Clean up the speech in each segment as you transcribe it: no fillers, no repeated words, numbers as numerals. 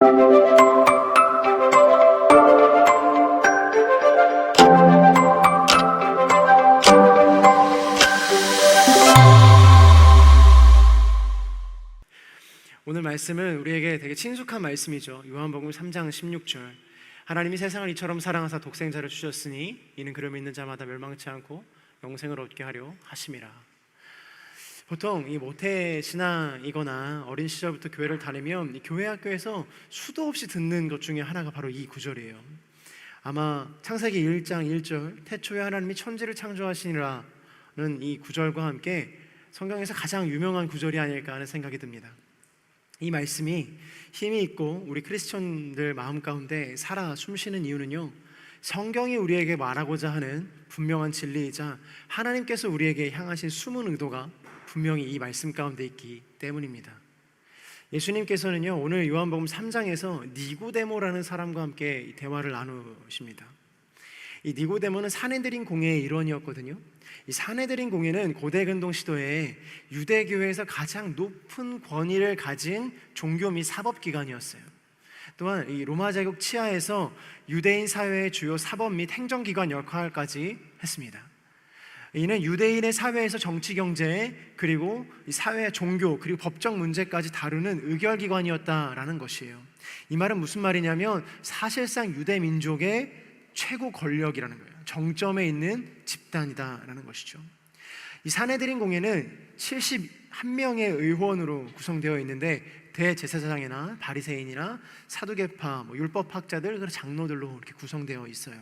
오늘 말씀은 우리에게 되게 친숙한 말씀이죠. 요한복음 3장 16절. 하나님이 세상을 이처럼 사랑하사 독생자를 주셨으니 이는 그를 믿는 자마다 멸망치 않고 영생을 얻게 하려 하심이라. 보통 이 모태 신앙이거나 어린 시절부터 교회를 다니면 이 교회 학교에서 수도 없이 듣는 것 중에 하나가 바로 이 구절이에요. 아마 창세기 1장 1절 태초에 하나님이 천지를 창조하시니라는 이 구절과 함께 성경에서 가장 유명한 구절이 아닐까 하는 생각이 듭니다. 이 말씀이 힘이 있고 우리 크리스천들 마음 가운데 살아 숨쉬는 이유는요, 성경이 우리에게 말하고자 하는 분명한 진리이자 하나님께서 우리에게 향하신 숨은 의도가 분명히 이 말씀 가운데 있기 때문입니다. 예수님께서는요, 오늘 요한복음 3장에서 니고데모라는 사람과 함께 대화를 나누십니다. 이 니고데모는 사내들인 공회의 일원이었거든요. 이 사내들인 공회는 고대 근동 시도에 유대교회에서 가장 높은 권위를 가진 종교 및 사법기관이었어요. 또한 이 로마 제국 치하에서 유대인 사회의 주요 사법 및 행정기관 역할까지 했습니다. 이는 유대인의 사회에서 정치, 경제, 그리고 이 사회, 종교, 그리고 법적 문제까지 다루는 의결기관이었다라는 것이에요. 이 말은 무슨 말이냐면 사실상 유대 민족의 최고 권력이라는 거예요. 정점에 있는 집단이다라는 것이죠. 이 사내들인 공회는 71명의 의원으로 구성되어 있는데 대제사장이나 바리새인이나 사두개파, 율법학자들, 그리고 장로들로 이렇게 구성되어 있어요.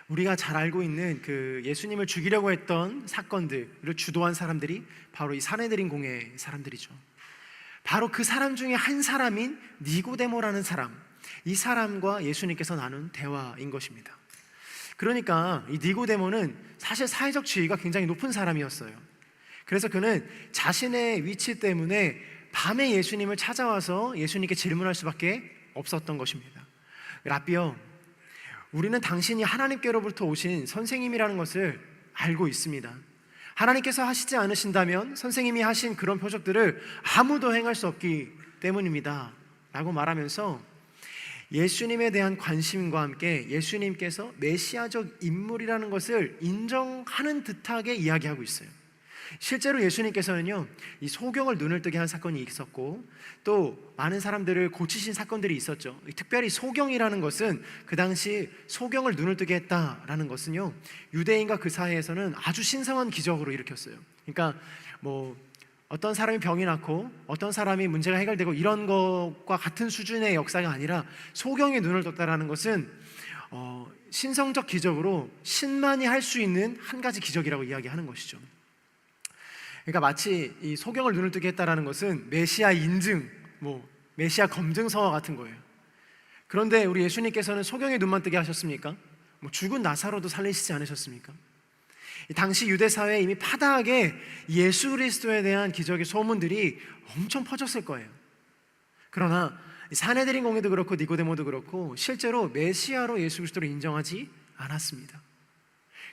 우리가 잘 알고 있는 그 예수님을 죽이려고 했던 사건들을 주도한 사람들이 바로 이 사내들인 공회 사람들이죠. 바로 그 사람 중에 한 사람인 니고데모라는 사람, 이 사람과 예수님께서 나눈 대화인 것입니다. 그러니까 이 니고데모는 사실 사회적 지위가 굉장히 높은 사람이었어요. 그래서 그는 자신의 위치 때문에 밤에 예수님을 찾아와서 예수님께 질문할 수밖에 없었던 것입니다. 랍비요, 우리는 당신이 하나님께로부터 오신 선생님이라는 것을 알고 있습니다. 하나님께서 하시지 않으신다면 선생님이 하신 그런 표적들을 아무도 행할 수 없기 때문입니다 라고 말하면서 예수님에 대한 관심과 함께 예수님께서 메시아적 인물이라는 것을 인정하는 듯하게 이야기하고 있어요. 실제로 예수님께서는요, 이 소경을 눈을 뜨게 한 사건이 있었고 또 많은 사람들을 고치신 사건들이 있었죠. 특별히 소경이라는 것은 그 당시 소경을 눈을 뜨게 했다라는 것은요, 유대인과 그 사회에서는 아주 신성한 기적으로 일으켰어요. 그러니까 어떤 사람이 병이 낫고 어떤 사람이 문제가 해결되고 이런 것과 같은 수준의 역사가 아니라 소경의 눈을 떴다라는 것은 신성적 기적으로 신만이 할 수 있는 한 가지 기적이라고 이야기하는 것이죠. 그러니까 마치 이 소경을 눈을 뜨게 했다라는 것은 메시아 인증, 메시아 검증서와 같은 거예요. 그런데 우리 예수님께서는 소경의 눈만 뜨게 하셨습니까? 죽은 나사로도 살리시지 않으셨습니까? 당시 유대 사회에 이미 파다하게 예수 그리스도에 대한 기적의 소문들이 엄청 퍼졌을 거예요. 그러나 사내들인 공회도 그렇고 니고데모도 그렇고 실제로 메시아로 예수 그리스도를 인정하지 않았습니다.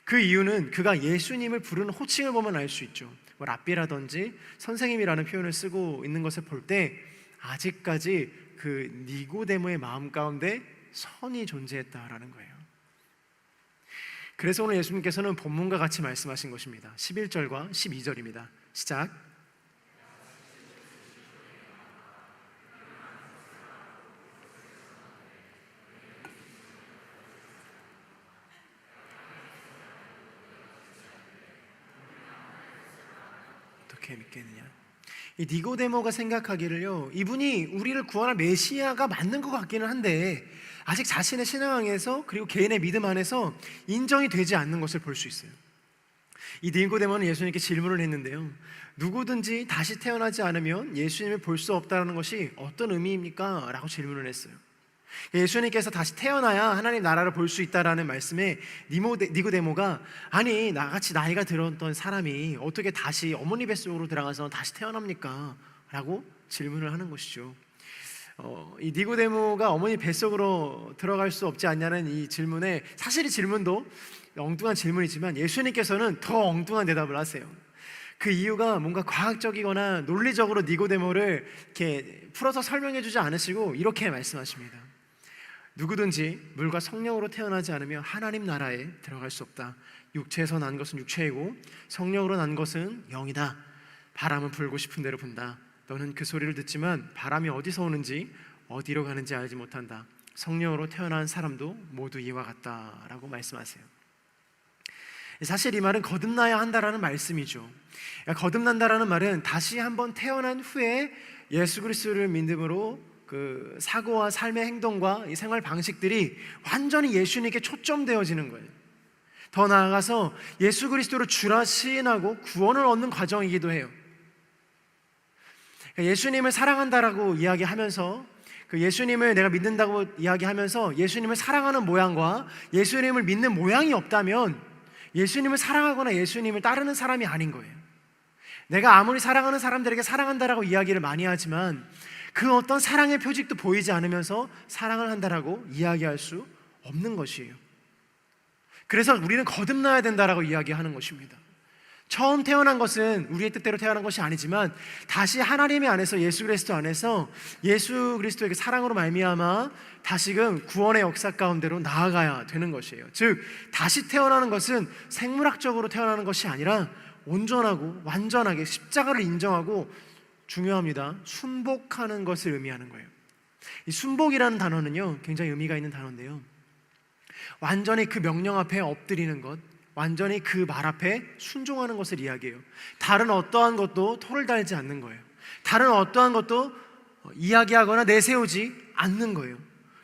그 이유는 그가 예수님을 부르는 호칭을 보면 알 수 있죠. 랍비라든지 선생님이라는 표현을 쓰고 있는 것을 볼 때 아직까지 그 니고데모의 마음 가운데 선이 존재했다라는 거예요. 그래서 오늘 예수님께서는 본문과 같이 말씀하신 것입니다. 11절과 12절입니다. 시작. 어떻게 믿겠느냐? 이 니고데모가 생각하기를요, 이분이 우리를 구원할 메시아가 맞는 것 같기는 한데 아직 자신의 신앙에서 그리고 개인의 믿음 안에서 인정이 되지 않는 것을 볼 수 있어요. 이 니고데모는 예수님께 질문을 했는데요, 누구든지 다시 태어나지 않으면 예수님을 볼 수 없다는 것이 어떤 의미입니까? 라고 질문을 했어요. 예수님께서 다시 태어나야 하나님 나라를 볼 수 있다라는 말씀에 니고데모가 아니 나같이 나이가 들었던 사람이 어떻게 다시 어머니 뱃속으로 들어가서 다시 태어납니까? 라고 질문을 하는 것이죠. 이 니고데모가 어머니 뱃속으로 들어갈 수 없지 않냐는 이 질문에 사실 이 질문도 엉뚱한 질문이지만 예수님께서는 더 엉뚱한 대답을 하세요. 그 이유가 뭔가 과학적이거나 논리적으로 니고데모를 이렇게 풀어서 설명해 주지 않으시고 이렇게 말씀하십니다. 누구든지 물과 성령으로 태어나지 않으면 하나님 나라에 들어갈 수 없다. 육체에서 난 것은 육체이고 성령으로 난 것은 영이다. 바람은 불고 싶은 대로 분다. 너는 그 소리를 듣지만 바람이 어디서 오는지 어디로 가는지 알지 못한다. 성령으로 태어난 사람도 모두 이와 같다라고 말씀하세요. 사실 이 말은 거듭나야 한다라는 말씀이죠. 거듭난다라는 말은 다시 한번 태어난 후에 예수 그리스도를 믿음으로 그 사고와 삶의 행동과 이 생활 방식들이 완전히 예수님께 초점되어지는 거예요. 더 나아가서 예수 그리스도를 주라 시인하고 구원을 얻는 과정이기도 해요. 예수님을 사랑한다라고 이야기하면서 그 예수님을 내가 믿는다고 이야기하면서 예수님을 사랑하는 모양과 예수님을 믿는 모양이 없다면 예수님을 사랑하거나 예수님을 따르는 사람이 아닌 거예요. 내가 아무리 사랑하는 사람들에게 사랑한다라고 이야기를 많이 하지만 그 어떤 사랑의 표직도 보이지 않으면서 사랑을 한다라고 이야기할 수 없는 것이에요. 그래서 우리는 거듭나야 된다라고 이야기하는 것입니다. 처음 태어난 것은 우리의 뜻대로 태어난 것이 아니지만 다시 하나님의 안에서 예수 그리스도 안에서 예수 그리스도에게 사랑으로 말미암아 다시금 구원의 역사 가운데로 나아가야 되는 것이에요. 즉 다시 태어나는 것은 생물학적으로 태어나는 것이 아니라 온전하고 완전하게 십자가를 인정하고 중요합니다. 순복하는 것을 의미하는 거예요. 이 순복이라는 단어는요 굉장히 의미가 있는 단어인데요, 완전히 그 명령 앞에 엎드리는 것, 완전히 그 말 앞에 순종하는 것을 이야기해요. 다른 어떠한 것도 토를 달지 않는 거예요. 다른 어떠한 것도 이야기하거나 내세우지 않는 거예요.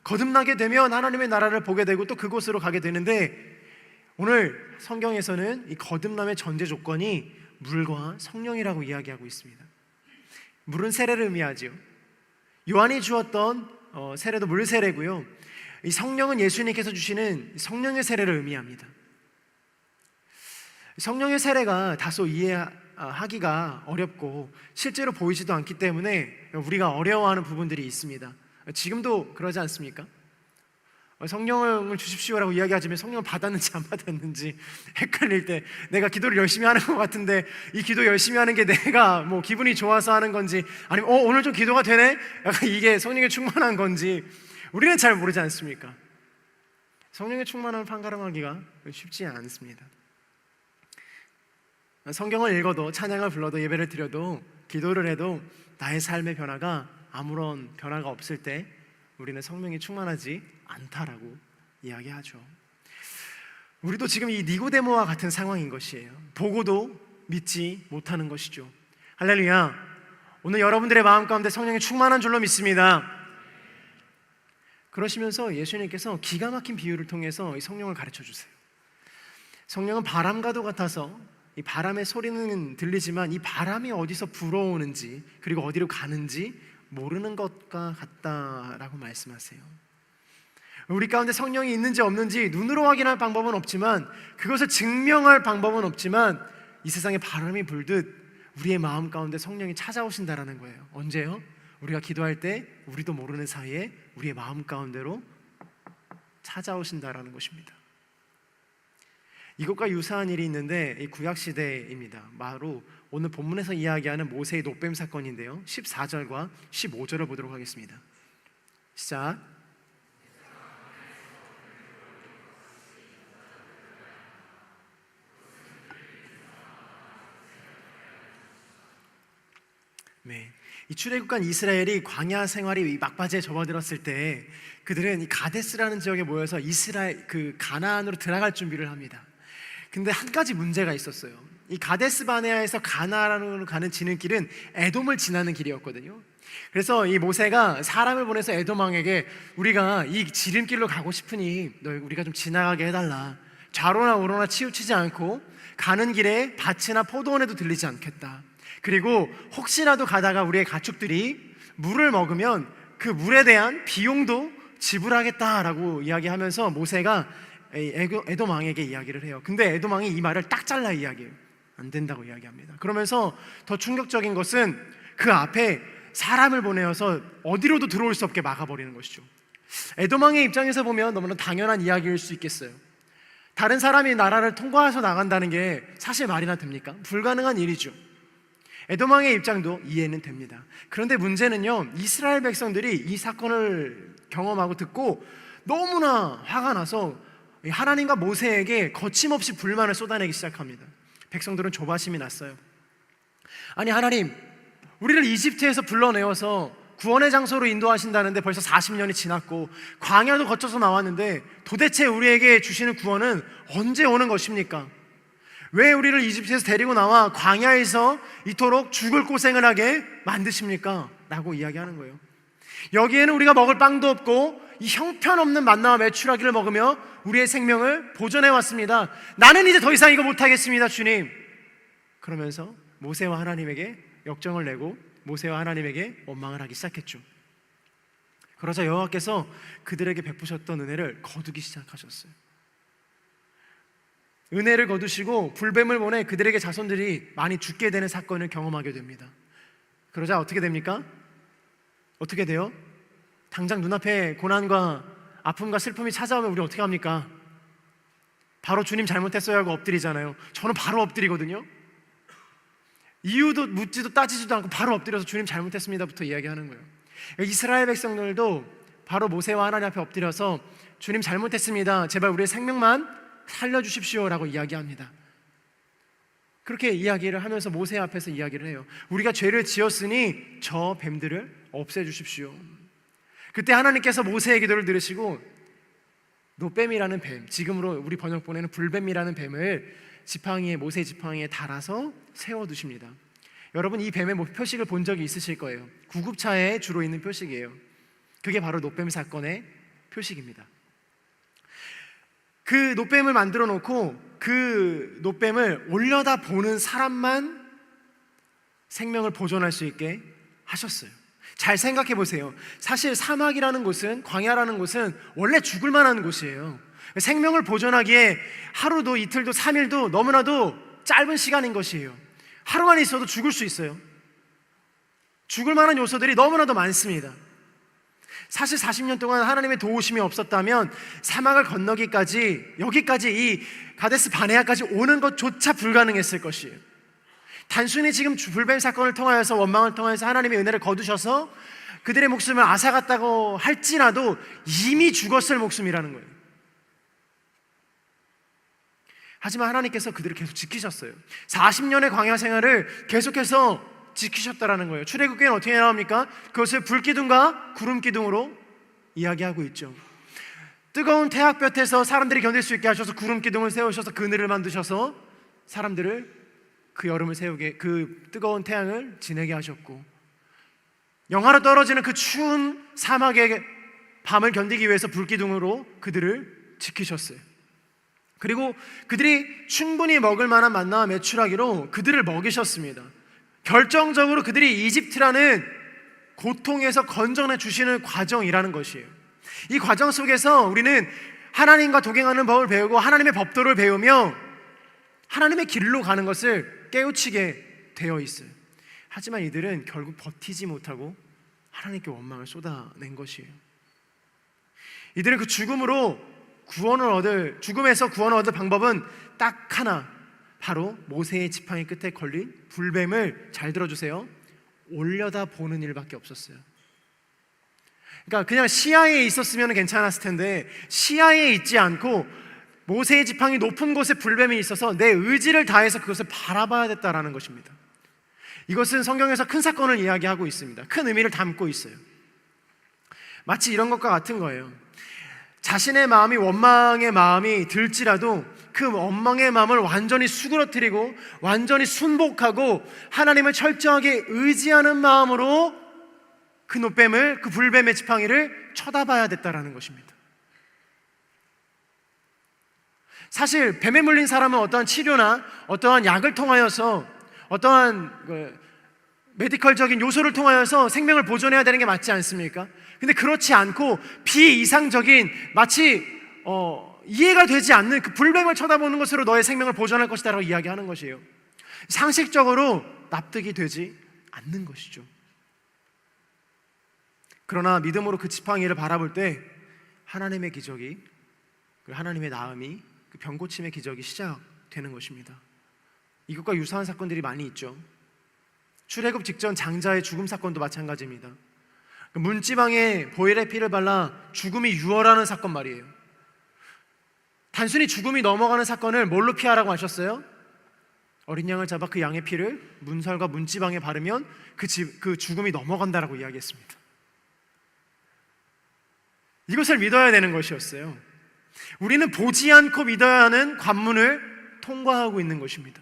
거듭나게 되면 하나님의 나라를 보게 되고 또 그곳으로 가게 되는데, 오늘 성경에서는 이 거듭남의 전제 조건이 물과 성령이라고 이야기하고 있습니다. 물은 세례를 의미하죠. 요한이 주었던 세례도 물 세례고요, 이 성령은 예수님께서 주시는 성령의 세례를 의미합니다. 성령의 세례가 다소 이해하기가 어렵고 실제로 보이지도 않기 때문에 우리가 어려워하는 부분들이 있습니다. 지금도 그러지 않습니까? 성령을 주십시오라고 이야기하지만 성령을 받았는지 안 받았는지 헷갈릴 때, 내가 기도를 열심히 하는 것 같은데 이 기도 열심히 하는 게 내가 뭐 기분이 좋아서 하는 건지, 아니면 오늘 좀 기도가 되네? 약간 이게 성령에 충만한 건지 우리는 잘 모르지 않습니까? 성령에 충만한 판가름하기가 쉽지 않습니다. 성경을 읽어도, 찬양을 불러도, 예배를 드려도, 기도를 해도 나의 삶의 변화가 아무런 변화가 없을 때 우리는 성령이 충만하지 않다라고 이야기하죠. 우리도 지금 이 니고데모와 같은 상황인 것이에요. 보고도 믿지 못하는 것이죠. 할렐루야. 오늘 여러분들의 마음 가운데 성령이 충만한 줄로 믿습니다. 그러시면서 예수님께서 기가 막힌 비유를 통해서 이 성령을 가르쳐 주세요. 성령은 바람과도 같아서 이 바람의 소리는 들리지만 이 바람이 어디서 불어오는지 그리고 어디로 가는지 모르는 것과 같다라고 말씀하세요. 우리 가운데 성령이 있는지 없는지 눈으로 확인할 방법은 없지만, 그것을 증명할 방법은 없지만, 이 세상에 바람이 불듯 우리의 마음 가운데 성령이 찾아오신다라는 거예요. 언제요? 우리가 기도할 때 우리도 모르는 사이에 우리의 마음 가운데로 찾아오신다라는 것입니다. 이것과 유사한 일이 있는데 이 구약시대입니다. 바로 오늘 본문에서 이야기하는 모세의 노뱀 사건인데요, 14절과 15절을 보도록 하겠습니다. 시작. 네, 이 출애굽한 이스라엘이 광야 생활이 막바지에 접어들었을 때 그들은 이 가데스라는 지역에 모여서 이스라엘 그 가나안으로 들어갈 준비를 합니다. 근데 한 가지 문제가 있었어요. 이 가데스 바네아에서 가나안으로 가는 지름길은 에돔을 지나는 길이었거든요. 그래서 이 모세가 사람을 보내서 에돔 왕에게 우리가 이 지름길로 가고 싶으니 우리가 좀 지나가게 해달라. 좌로나 우로나 치우치지 않고 가는 길에 밭이나 포도원에도 들리지 않겠다. 그리고 혹시라도 가다가 우리의 가축들이 물을 먹으면 그 물에 대한 비용도 지불하겠다라고 이야기하면서 모세가 에돔 왕에게 이야기를 해요. 근데 에돔 왕이 이 말을 딱 잘라 이야기해요. 안 된다고 이야기합니다. 그러면서 더 충격적인 것은 그 앞에 사람을 보내어서 어디로도 들어올 수 없게 막아버리는 것이죠. 에돔 왕의 입장에서 보면 너무나 당연한 이야기일 수 있겠어요. 다른 사람이 나라를 통과해서 나간다는 게 사실 말이나 됩니까? 불가능한 일이죠. 에돔 왕의 입장도 이해는 됩니다. 그런데 문제는요, 이스라엘 백성들이 이 사건을 경험하고 듣고 너무나 화가 나서 하나님과 모세에게 거침없이 불만을 쏟아내기 시작합니다. 백성들은 조바심이 났어요. 아니 하나님, 우리를 이집트에서 불러내어서 구원의 장소로 인도하신다는데 벌써 40년이 지났고 광야도 거쳐서 나왔는데 도대체 우리에게 주시는 구원은 언제 오는 것입니까? 왜 우리를 이집트에서 데리고 나와 광야에서 이토록 죽을 고생을 하게 만드십니까? 라고 이야기하는 거예요. 여기에는 우리가 먹을 빵도 없고 이 형편없는 만나와 메추라기를 먹으며 우리의 생명을 보존해 왔습니다. 나는 이제 더 이상 이거 못하겠습니다, 주님. 그러면서 모세와 하나님에게 역정을 내고 모세와 하나님에게 원망을 하기 시작했죠. 그러자 여호와께서 그들에게 베푸셨던 은혜를 거두기 시작하셨어요. 은혜를 거두시고 불뱀을 보내 그들에게 자손들이 많이 죽게 되는 사건을 경험하게 됩니다. 그러자 어떻게 됩니까? 어떻게 돼요? 당장 눈앞에 고난과 아픔과 슬픔이 찾아오면 우리 어떻게 합니까? 바로 주님 잘못했어요 하고 엎드리잖아요. 저는 바로 엎드리거든요. 이유도 묻지도 따지지도 않고 바로 엎드려서 주님 잘못했습니다부터 이야기하는 거예요. 이스라엘 백성들도 바로 모세와 하나님 앞에 엎드려서 주님 잘못했습니다, 제발 우리의 생명만 살려주십시오 라고 이야기합니다. 그렇게 이야기를 하면서 모세 앞에서 이야기를 해요. 우리가 죄를 지었으니 저 뱀들을 없애주십시오. 그때 하나님께서 모세의 기도를 들으시고 노뱀이라는 뱀, 지금으로 우리 번역본에는 불뱀이라는 뱀을 지팡이에, 모세 지팡이에 달아서 세워두십니다. 여러분, 이 뱀의 표식을 본 적이 있으실 거예요. 구급차에 주로 있는 표식이에요. 그게 바로 노뱀 사건의 표식입니다. 그 노뱀을 만들어 놓고 그 노뱀을 올려다 보는 사람만 생명을 보존할 수 있게 하셨어요. 잘 생각해 보세요. 사실 사막이라는 곳은, 광야라는 곳은 원래 죽을 만한 곳이에요. 생명을 보존하기에 하루도 이틀도 3일도 너무나도 짧은 시간인 것이에요. 하루만 있어도 죽을 수 있어요. 죽을 만한 요소들이 너무나도 많습니다. 사실 40년 동안 하나님의 도우심이 없었다면 사막을 건너기까지, 여기까지 이 가데스 바네아까지 오는 것조차 불가능했을 것이에요. 단순히 지금 불뱀 사건을 통하여서, 원망을 통하여서 하나님의 은혜를 거두셔서 그들의 목숨을 앗아갔다고 할지라도 이미 죽었을 목숨이라는 거예요. 하지만 하나님께서 그들을 계속 지키셨어요. 40년의 광야 생활을 계속해서 지키셨다라는 거예요. 출애굽기에는 어떻게 나옵니까? 그것을 불기둥과 구름기둥으로 이야기하고 있죠. 뜨거운 태양볕에서 사람들이 견딜 수 있게 하셔서 구름기둥을 세우셔서 그늘을 만드셔서 사람들을 그 여름을 세우게, 그 뜨거운 태양을 지내게 하셨고, 영하로 떨어지는 그 추운 사막의 밤을 견디기 위해서 불기둥으로 그들을 지키셨어요. 그리고 그들이 충분히 먹을 만한 만나와 메추라기로 그들을 먹이셨습니다. 결정적으로 그들이 이집트라는 고통에서 건져내 주시는 과정이라는 것이에요. 이 과정 속에서 우리는 하나님과 동행하는 법을 배우고 하나님의 법도를 배우며 하나님의 길로 가는 것을 깨우치게 되어 있어요. 하지만 이들은 결국 버티지 못하고 하나님께 원망을 쏟아낸 것이에요. 이들은 그 죽음에서 구원을 얻을 방법은 딱 하나, 바로 모세의 지팡이 끝에 걸린 불뱀을, 잘 들어주세요, 올려다 보는 일밖에 없었어요. 그러니까 그냥 시야에 있었으면 괜찮았을 텐데 시야에 있지 않고 모세의 지팡이 높은 곳에 불뱀이 있어서 내 의지를 다해서 그것을 바라봐야 됐다라는 것입니다. 이것은 성경에서 큰 사건을 이야기하고 있습니다. 큰 의미를 담고 있어요. 마치 이런 것과 같은 거예요. 자신의 마음이 원망의 마음이 들지라도 그 원망의 마음을 완전히 수그러뜨리고 완전히 순복하고 하나님을 철저하게 의지하는 마음으로 그 노뱀을, 그 불뱀의 지팡이를 쳐다봐야 됐다라는 것입니다. 사실 뱀에 물린 사람은 어떠한 치료나 어떠한 약을 통하여서 어떠한 메디컬적인 요소를 통하여서 생명을 보존해야 되는 게 맞지 않습니까? 근데 그렇지 않고 비이상적인, 마치 이해가 되지 않는 그 불뱀을 쳐다보는 것으로 너의 생명을 보존할 것이다 라고 이야기하는 것이에요. 상식적으로 납득이 되지 않는 것이죠. 그러나 믿음으로 그 지팡이를 바라볼 때 하나님의 기적이, 하나님의 나음이 그 병고침의 기적이 시작되는 것입니다. 이것과 유사한 사건들이 많이 있죠. 출애굽 직전 장자의 죽음 사건도 마찬가지입니다. 문지방에 보혈의 피를 발라 죽음이 유월하는 사건 말이에요. 단순히 죽음이 넘어가는 사건을 뭘로 피하라고 하셨어요? 어린 양을 잡아 그 양의 피를 문설과 문지방에 바르면 그 죽음이 넘어간다라고 이야기했습니다. 이것을 믿어야 되는 것이었어요. 우리는 보지 않고 믿어야 하는 관문을 통과하고 있는 것입니다.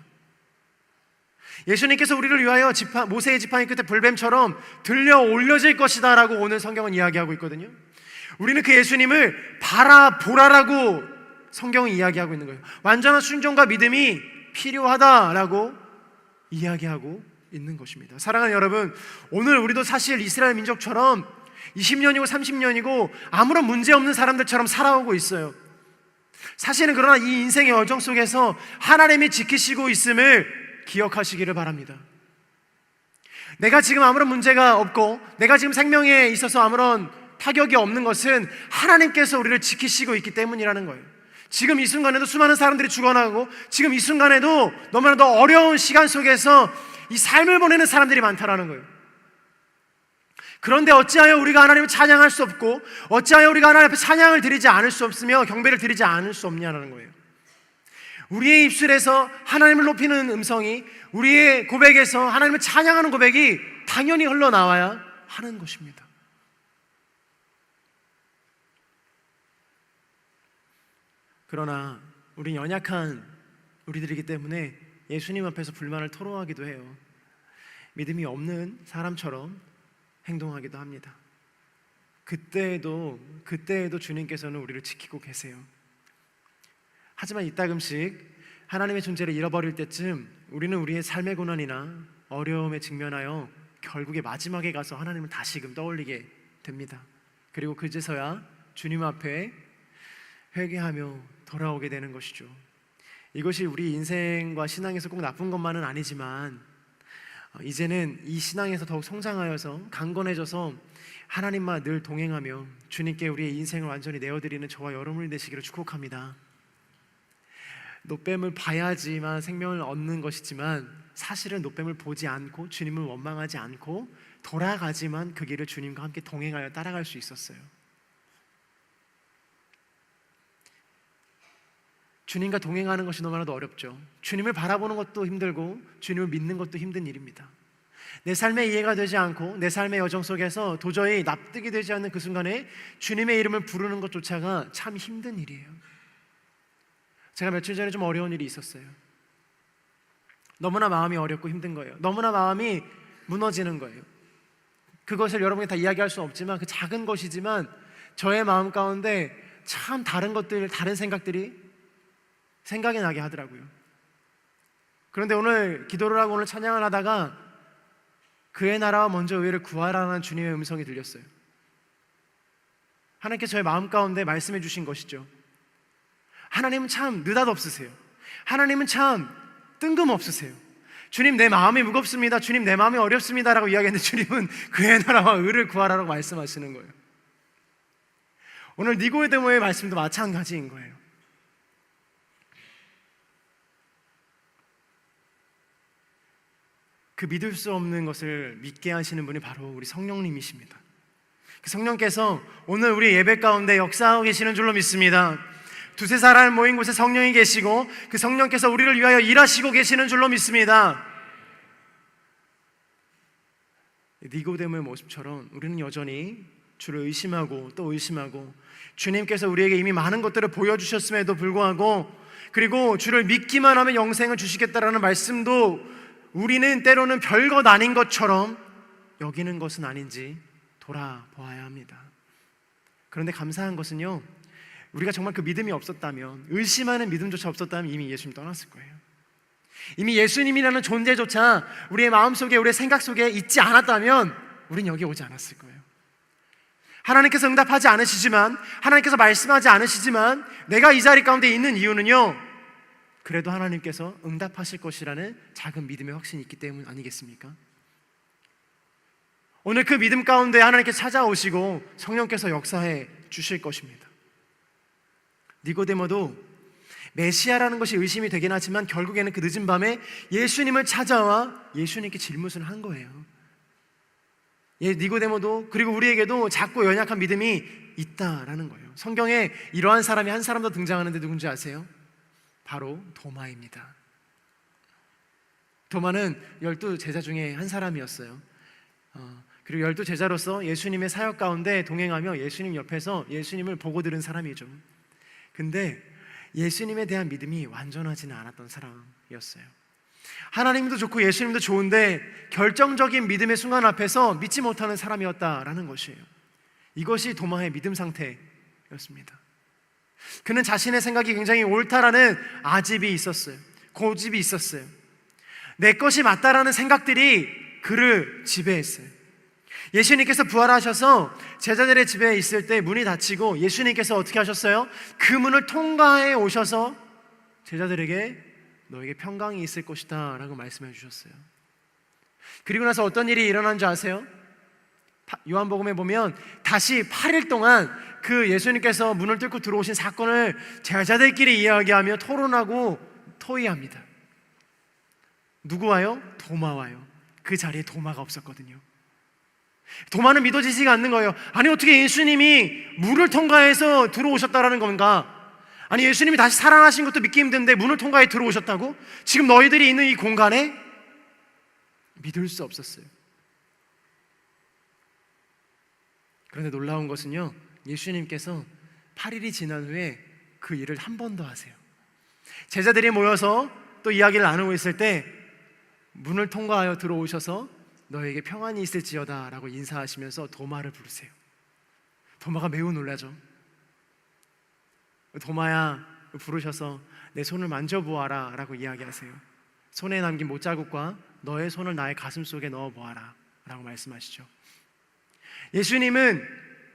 예수님께서 우리를 위하여 모세의 지팡이 끝에 불뱀처럼 들려 올려질 것이다 라고 오늘 성경은 이야기하고 있거든요. 우리는 그 예수님을 바라보라라고 성경은 이야기하고 있는 거예요. 완전한 순종과 믿음이 필요하다라고 이야기하고 있는 것입니다. 사랑하는 여러분, 오늘 우리도 사실 이스라엘 민족처럼 20년이고 30년이고 아무런 문제 없는 사람들처럼 살아오고 있어요. 사실은 그러나 이 인생의 여정 속에서 하나님이 지키시고 있음을 기억하시기를 바랍니다. 내가 지금 아무런 문제가 없고 내가 지금 생명에 있어서 아무런 타격이 없는 것은 하나님께서 우리를 지키시고 있기 때문이라는 거예요. 지금 이 순간에도 수많은 사람들이 죽어나가고 지금 이 순간에도 너무나도 어려운 시간 속에서 이 삶을 보내는 사람들이 많다라는 거예요. 그런데 어찌하여 우리가 하나님을 찬양할 수 없고 어찌하여 우리가 하나님 앞에 찬양을 드리지 않을 수 없으며 경배를 드리지 않을 수 없냐는 거예요. 우리의 입술에서 하나님을 높이는 음성이, 우리의 고백에서 하나님을 찬양하는 고백이 당연히 흘러나와야 하는 것입니다. 그러나 우린 연약한 우리들이기 때문에 예수님 앞에서 불만을 토로하기도 해요. 믿음이 없는 사람처럼 행동하기도 합니다. 그때에도 주님께서는 우리를 지키고 계세요. 하지만 이따금씩 하나님의 존재를 잃어버릴 때쯤 우리는 우리의 삶의 고난이나 어려움에 직면하여 결국에 마지막에 가서 하나님을 다시금 떠올리게 됩니다. 그리고 그제서야 주님 앞에 회개하며 돌아오게 되는 것이죠. 이것이 우리 인생과 신앙에서 꼭 나쁜 것만은 아니지만 이제는 이 신앙에서 더욱 성장하여서 강건해져서 하나님과 늘 동행하며 주님께 우리의 인생을 완전히 내어드리는 저와 여러분이 되시기를 축복합니다. 노뱀을 봐야지만 생명을 얻는 것이지만 사실은 노뱀을 보지 않고 주님을 원망하지 않고 돌아가지만 그 길을 주님과 함께 동행하여 따라갈 수 있었어요. 주님과 동행하는 것이 너무나도 어렵죠. 주님을 바라보는 것도 힘들고 주님을 믿는 것도 힘든 일입니다. 내 삶에 이해가 되지 않고 내 삶의 여정 속에서 도저히 납득이 되지 않는 그 순간에 주님의 이름을 부르는 것조차가 참 힘든 일이에요. 제가 며칠 전에 좀 어려운 일이 있었어요. 너무나 마음이 어렵고 힘든 거예요. 너무나 마음이 무너지는 거예요. 그것을 여러분이 다 이야기할 수는 없지만 그 작은 것이지만 저의 마음 가운데 참 다른 것들, 다른 생각들이 생각이 나게 하더라고요. 그런데 오늘 기도를 하고 오늘 찬양을 하다가 그의 나라와 먼저 의를 구하라는 주님의 음성이 들렸어요. 하나님께서 저의 마음 가운데 말씀해 주신 것이죠. 하나님은 참 느닷없으세요. 하나님은 참 뜬금없으세요. 주님, 내 마음이 무겁습니다. 주님, 내 마음이 어렵습니다 라고 이야기했는데 주님은 그의 나라와 의를 구하라고 말씀하시는 거예요. 오늘 니고데모의 말씀도 마찬가지인 거예요. 그 믿을 수 없는 것을 믿게 하시는 분이 바로 우리 성령님이십니다. 그 성령께서 오늘 우리 예배 가운데 역사하고 계시는 줄로 믿습니다. 두세 사람 모인 곳에 성령이 계시고 그 성령께서 우리를 위하여 일하시고 계시는 줄로 믿습니다. 니고데모의 모습처럼 우리는 여전히 주를 의심하고 또 의심하고 주님께서 우리에게 이미 많은 것들을 보여주셨음에도 불구하고 그리고 주를 믿기만 하면 영생을 주시겠다라는 말씀도 우리는 때로는 별것 아닌 것처럼 여기는 것은 아닌지 돌아보아야 합니다. 그런데 감사한 것은요, 우리가 정말 그 믿음이 없었다면, 의심하는 믿음조차 없었다면 이미 예수님 떠났을 거예요. 이미 예수님이라는 존재조차 우리의 마음속에, 우리의 생각 속에 있지 않았다면 우린 여기 오지 않았을 거예요. 하나님께서 응답하지 않으시지만, 하나님께서 말씀하지 않으시지만 내가 이 자리 가운데 있는 이유는요, 그래도 하나님께서 응답하실 것이라는 작은 믿음의 확신이 있기 때문 아니겠습니까? 오늘 그 믿음 가운데 하나님께서 찾아오시고 성령께서 역사해 주실 것입니다. 니고데모도 메시아라는 것이 의심이 되긴 하지만 결국에는 그 늦은 밤에 예수님을 찾아와 예수님께 질문을 한 거예요. 니고데모도 그리고 우리에게도 작고 연약한 믿음이 있다라는 거예요. 성경에 이러한 사람이 한 사람 더 등장하는데 누군지 아세요? 바로 도마입니다. 도마는 12 제자 중에 한 사람이었어요. 그리고 12 제자로서 예수님의 사역 가운데 동행하며 예수님 옆에서 예수님을 보고 들은 사람이죠. 근데 예수님에 대한 믿음이 완전하지는 않았던 사람이었어요. 하나님도 좋고 예수님도 좋은데 결정적인 믿음의 순간 앞에서 믿지 못하는 사람이었다라는 것이에요. 이것이 도마의 믿음 상태였습니다. 그는 자신의 생각이 굉장히 옳다라는 아집이 있었어요. 고집이 있었어요. 내 것이 맞다라는 생각들이 그를 지배했어요. 예수님께서 부활하셔서 제자들의 집에 있을 때 문이 닫히고 예수님께서 어떻게 하셨어요? 그 문을 통과해 오셔서 제자들에게 너에게 평강이 있을 것이다 라고 말씀해 주셨어요. 그리고 나서 어떤 일이 일어난 줄 아세요? 요한복음에 보면 다시 8일 동안 그 예수님께서 문을 뚫고 들어오신 사건을 제자들끼리 이야기하며 토론하고 토의합니다. 누구 와요? 도마 와요. 그 자리에 도마가 없었거든요. 도마는 믿어지지가 않는 거예요. 아니 어떻게 예수님이 문을 통과해서 들어오셨다라는 건가? 아니 예수님이 다시 살아나신 것도 믿기 힘든데 문을 통과해 들어오셨다고? 지금 너희들이 있는 이 공간에? 믿을 수 없었어요. 그런데 놀라운 것은요, 예수님께서 8일이 지난 후에 그 일을 한 번 더 하세요. 제자들이 모여서 또 이야기를 나누고 있을 때 문을 통과하여 들어오셔서 너에게 평안이 있을지어다 라고 인사하시면서 도마를 부르세요. 도마가 매우 놀라죠. 도마야, 부르셔서 내 손을 만져보아라 라고 이야기하세요. 손에 남긴 못자국과 너의 손을 나의 가슴 속에 넣어보아라 라고 말씀하시죠. 예수님은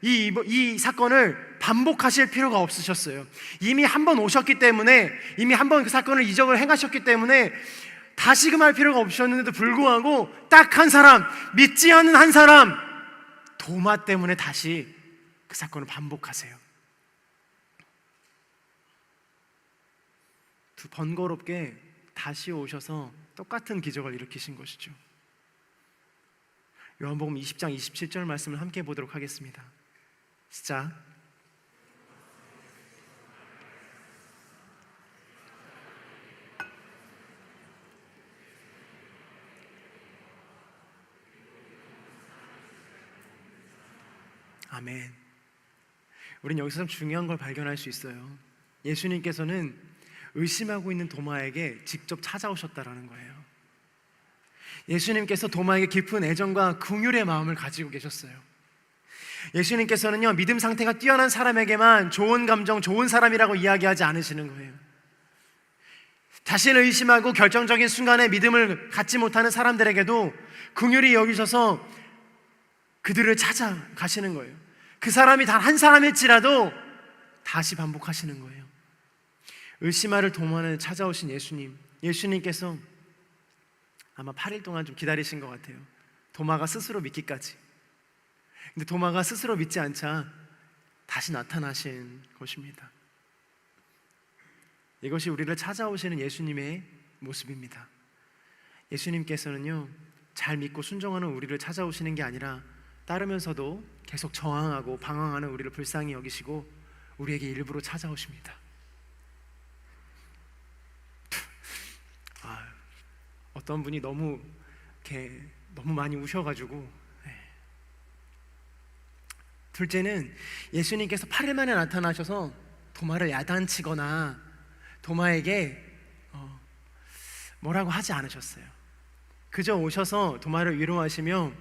이 사건을 반복하실 필요가 없으셨어요. 이미 한 번 오셨기 때문에, 이미 한 번 그 사건을 이적을 행하셨기 때문에 다시금 할 필요가 없었는데도 불구하고 딱 한 사람, 믿지 않는 한 사람, 도마 때문에 다시 그 사건을 반복하세요. 번거롭게 다시 오셔서 똑같은 기적을 일으키신 것이죠. 요한복음 20장 27절 말씀을 함께 보도록 하겠습니다. 시작. 아멘. 우린 여기서 참 중요한 걸 발견할 수 있어요. 예수님께서는 의심하고 있는 도마에게 직접 찾아오셨다라는 거예요. 예수님께서 도마에게 깊은 애정과 긍휼의 마음을 가지고 계셨어요. 예수님께서는요, 믿음 상태가 뛰어난 사람에게만 좋은 감정, 좋은 사람이라고 이야기하지 않으시는 거예요. 자신을 의심하고 결정적인 순간에 믿음을 갖지 못하는 사람들에게도 긍휼히 여기셔서 그들을 찾아가시는 거예요. 그 사람이 단 한 사람일지라도 다시 반복하시는 거예요. 의심하를 도마를 찾아오신 예수님께서 아마 8일 동안 좀 기다리신 것 같아요. 도마가 스스로 믿기까지. 근데 도마가 스스로 믿지 않자 다시 나타나신 것입니다. 이것이 우리를 찾아오시는 예수님의 모습입니다. 예수님께서는요, 잘 믿고 순종하는 우리를 찾아오시는 게 아니라 따르면서도 계속 저항하고 방황하는 우리를 불쌍히 여기시고 우리에게 일부러 찾아오십니다. 어떤 분이 너무 많이 우셔가지고, 둘째는 예수님께서 8일 만에 나타나셔서 도마를 야단치거나 도마에게 뭐라고 하지 않으셨어요. 그저 오셔서 도마를 위로하시며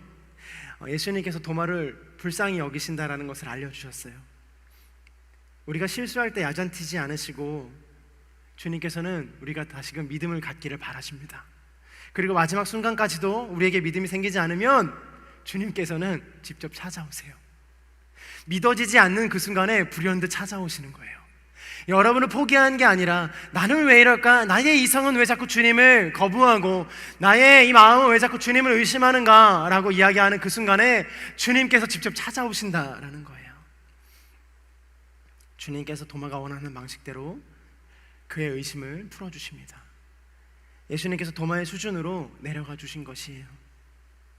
예수님께서 도마를 불쌍히 여기신다라는 것을 알려주셨어요. 우리가 실수할 때 야단치지 않으시고 주님께서는 우리가 다시금 믿음을 갖기를 바라십니다. 그리고 마지막 순간까지도 우리에게 믿음이 생기지 않으면 주님께서는 직접 찾아오세요. 믿어지지 않는 그 순간에 불현듯 찾아오시는 거예요. 여러분을 포기한 게 아니라 나는 왜 이럴까? 나의 이성은 왜 자꾸 주님을 거부하고 나의 이 마음은 왜 자꾸 주님을 의심하는가? 라고 이야기하는 그 순간에 주님께서 직접 찾아오신다라는 거예요. 주님께서 도마가 원하는 방식대로 그의 의심을 풀어주십니다. 예수님께서 도마의 수준으로 내려가 주신 것이에요.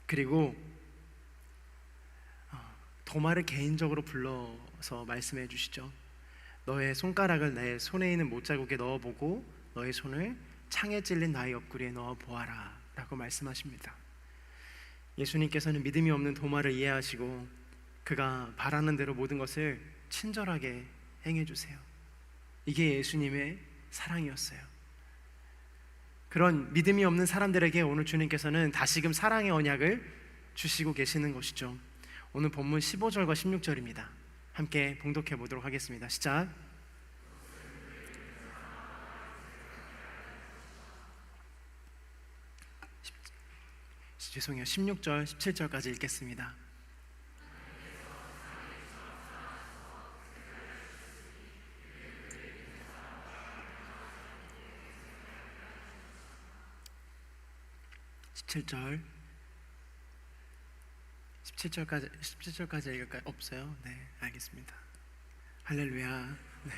그리고 도마를 개인적으로 불러서 말씀해 주시죠. 너의 손가락을 내 손에 있는 못자국에 넣어보고 너의 손을 창에 찔린 나의 옆구리에 넣어보아라 라고 말씀하십니다. 예수님께서는 믿음이 없는 도마를 이해하시고 그가 바라는 대로 모든 것을 친절하게 행해주세요. 이게 예수님의 사랑이었어요. 그런 믿음이 없는 사람들에게 오늘 주님께서는 다시금 사랑의 언약을 주시고 계시는 것이죠. 오늘 본문 15절과 16절입니다. 함께 봉독해 보도록 하겠습니다. 시작. 죄송해요. 16절, 17절까지 읽겠습니다. (17절) 17절까지 읽을까요? 없어요? 네, 알겠습니다. 할렐루야. 네.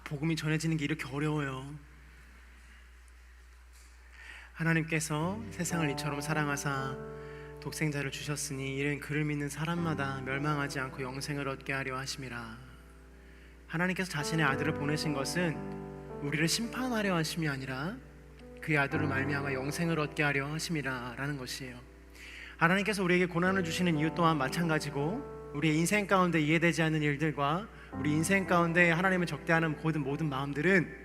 복음이 전해지는 게 이렇게 어려워요. 하나님께서 세상을 이처럼 사랑하사 독생자를 주셨으니 이는 그를 믿는 사람마다 멸망하지 않고 영생을 얻게 하려 하심이라. 하나님께서 자신의 아들을 보내신 것은 우리를 심판하려 하심이 아니라 그의 아들을 말미암아 영생을 얻게 하려 하심이라 라는 것이에요. 하나님께서 우리에게 고난을 주시는 이유 또한 마찬가지고, 우리의 인생 가운데 이해되지 않는 일들과 우리 인생 가운데 하나님을 적대하는 모든 마음들은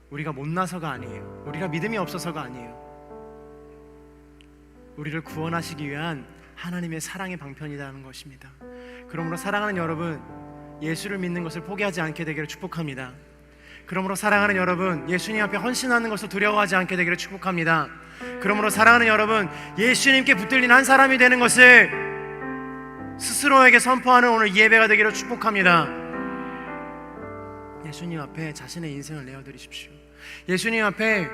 우리가 못나서가 아니에요. 우리가 믿음이 없어서가 아니에요. 우리를 구원하시기 위한 하나님의 사랑의 방편이라는 것입니다. 그러므로 사랑하는 여러분, 예수를 믿는 것을 포기하지 않게 되기를 축복합니다. 그러므로 사랑하는 여러분, 예수님 앞에 헌신하는 것을 두려워하지 않게 되기를 축복합니다. 그러므로 사랑하는 여러분, 예수님께 붙들린 한 사람이 되는 것을 스스로에게 선포하는 오늘 이 예배가 되기를 축복합니다. 예수님 앞에 자신의 인생을 내어드리십시오. 예수님 앞에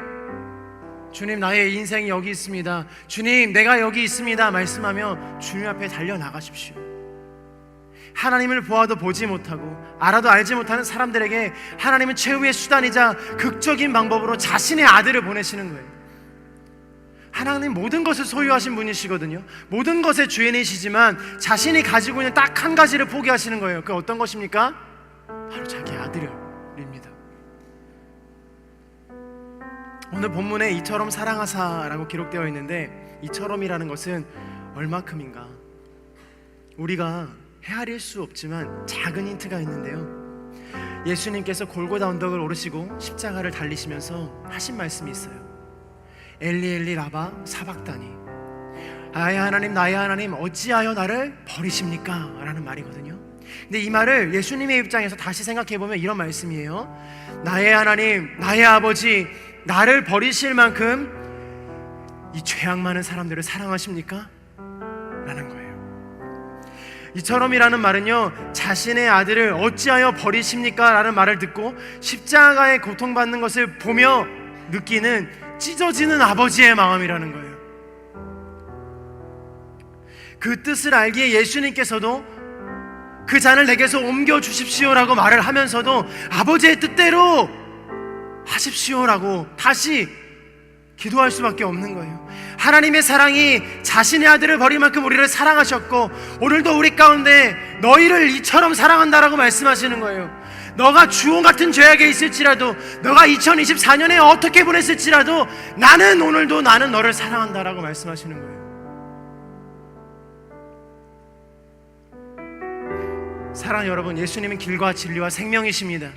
주님, 나의 인생이 여기 있습니다, 주님 내가 여기 있습니다 말씀하며 주님 앞에 달려나가십시오. 하나님을 보아도 보지 못하고 알아도 알지 못하는 사람들에게 하나님은 최후의 수단이자 극적인 방법으로 자신의 아들을 보내시는 거예요. 하나님 모든 것을 소유하신 분이시거든요. 모든 것의 주인이시지만 자신이 가지고 있는 딱 한 가지를 포기하시는 거예요. 그 어떤 것입니까? 바로 자기 아들입니다. 오늘 본문에 이처럼 사랑하사라고 기록되어 있는데, 이처럼이라는 것은 얼마큼인가 우리가 헤아릴 수 없지만 작은 힌트가 있는데요. 예수님께서 골고다 언덕을 오르시고 십자가를 달리시면서 하신 말씀이 있어요. 엘리 엘리 라바 사박다니, 나의 하나님 나의 하나님 어찌하여 나를 버리십니까? 라는 말이거든요. 근데 이 말을 예수님의 입장에서 다시 생각해보면 이런 말씀이에요. 나의 하나님 나의 아버지, 나를 버리실 만큼 이 죄악 많은 사람들을 사랑하십니까? 라는 거예요. 이처럼이라는 말은요, 자신의 아들을 어찌하여 버리십니까? 라는 말을 듣고 십자가에 고통받는 것을 보며 느끼는 찢어지는 아버지의 마음이라는 거예요. 그 뜻을 알기에 예수님께서도 그 잔을 내게서 옮겨주십시오라고 말을 하면서도 아버지의 뜻대로 하십시오라고 다시 기도할 수밖에 없는 거예요. 하나님의 사랑이 자신의 아들을 버릴 만큼 우리를 사랑하셨고, 오늘도 우리 가운데 너희를 이처럼 사랑한다라고 말씀하시는 거예요. 너가 주홍 같은 죄악에 있을지라도, 너가 2024년에 어떻게 보냈을지라도 나는 오늘도 나는 너를 사랑한다라고 말씀하시는 거예요. 사랑하는 여러분, 예수님은 길과 진리와 생명이십니다.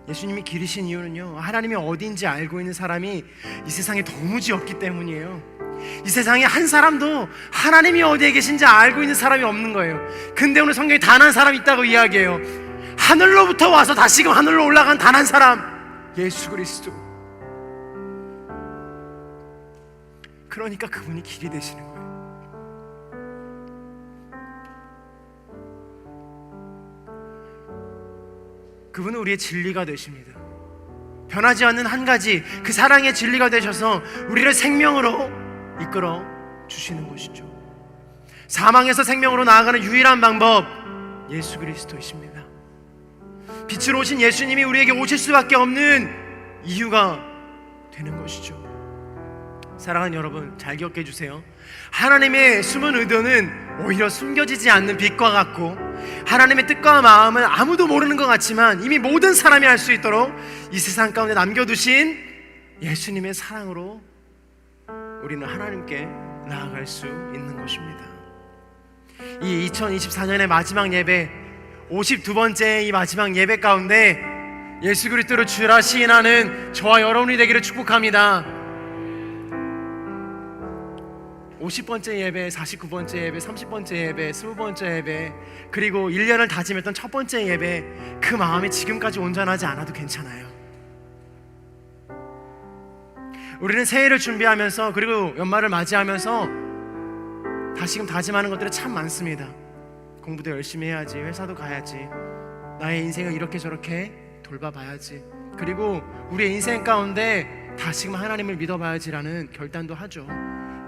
예수님이 길이신 이유는요, 하나님이 어딘지 알고 있는 사람이 이 세상에 도무지 없기 때문이에요. 이 세상에 한 사람도 하나님이 어디에 계신지 알고 있는 사람이 없는 거예요. 근데 오늘 성경에 단 한 사람 있다고 이야기해요. 하늘로부터 와서 다시금 하늘로 올라간 단 한 사람, 예수 그리스도. 그러니까 그분이 길이 되시는 거예요. 그분은 우리의 진리가 되십니다. 변하지 않는 한 가지 그 사랑의 진리가 되셔서 우리를 생명으로 이끌어 주시는 것이죠. 사망에서 생명으로 나아가는 유일한 방법, 예수 그리스도이십니다. 빛으로 오신 예수님이 우리에게 오실 수밖에 없는 이유가 되는 것이죠. 사랑하는 여러분, 잘 기억해 주세요. 하나님의 숨은 의도는 오히려 숨겨지지 않는 빛과 같고, 하나님의 뜻과 마음은 아무도 모르는 것 같지만 이미 모든 사람이 알 수 있도록 이 세상 가운데 남겨두신 예수님의 사랑으로 우리는 하나님께 나아갈 수 있는 것입니다. 이 2024년의 마지막 예배, 52번째 이 마지막 예배 가운데 예수 그리스도를 주라 시인하는 저와 여러분이 되기를 축복합니다. 50번째 예배, 49번째 예배, 30번째 예배, 20번째 예배, 그리고 1년을 다짐했던 첫 번째 예배, 그 마음이 지금까지 온전하지 않아도 괜찮아요. 우리는 새해를 준비하면서, 그리고 연말을 맞이하면서 다시금 다짐하는 것들이 참 많습니다. 공부도 열심히 해야지, 회사도 가야지, 나의 인생을 이렇게 저렇게 돌봐봐야지, 그리고 우리의 인생 가운데 다시금 하나님을 믿어봐야지라는 결단도 하죠.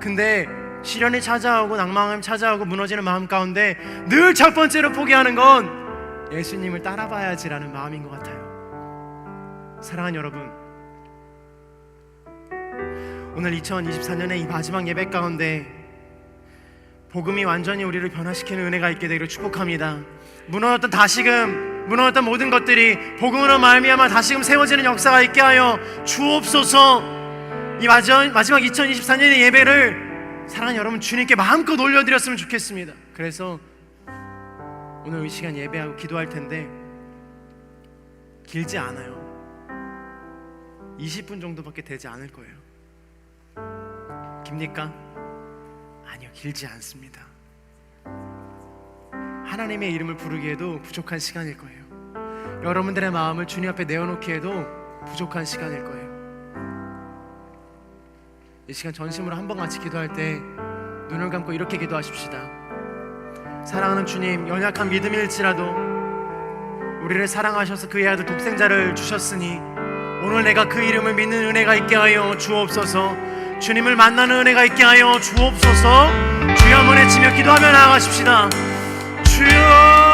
근데 시련이 찾아오고 낭망함이 찾아오고 무너지는 마음 가운데 늘 첫 번째로 포기하는 건 예수님을 따라봐야지라는 마음인 것 같아요. 사랑하는 여러분, 오늘 2024년의 이 마지막 예배 가운데 복음이 완전히 우리를 변화시키는 은혜가 있게 되기를 축복합니다. 무너졌던 다시금, 무너졌던 모든 것들이 복음으로 말미암아 다시금 세워지는 역사가 있게 하여 주옵소서. 이 마지막 2024년의 예배를 사랑하는 여러분, 주님께 마음껏 올려드렸으면 좋겠습니다. 그래서 오늘 이 시간 예배하고 기도할 텐데 길지 않아요. 20분 정도밖에 되지 않을 거예요. 깁니까? 아니요, 길지 않습니다. 하나님의 이름을 부르기에도 부족한 시간일 거예요. 여러분들의 마음을 주님 앞에 내어놓기에도 부족한 시간일 거예요. 이 시간 전심으로 한번 같이 기도할 때 눈을 감고 이렇게 기도하십시다. 사랑하는 주님, 연약한 믿음일지라도 우리를 사랑하셔서 그의 아들 독생자를 주셨으니 오늘 내가 그 이름을 믿는 은혜가 있게 하여 주옵소서. 주님을 만나는 은혜가 있게 하여 주옵소서. 주여 한번 외치며 기도하며 나아가십시다. 주여.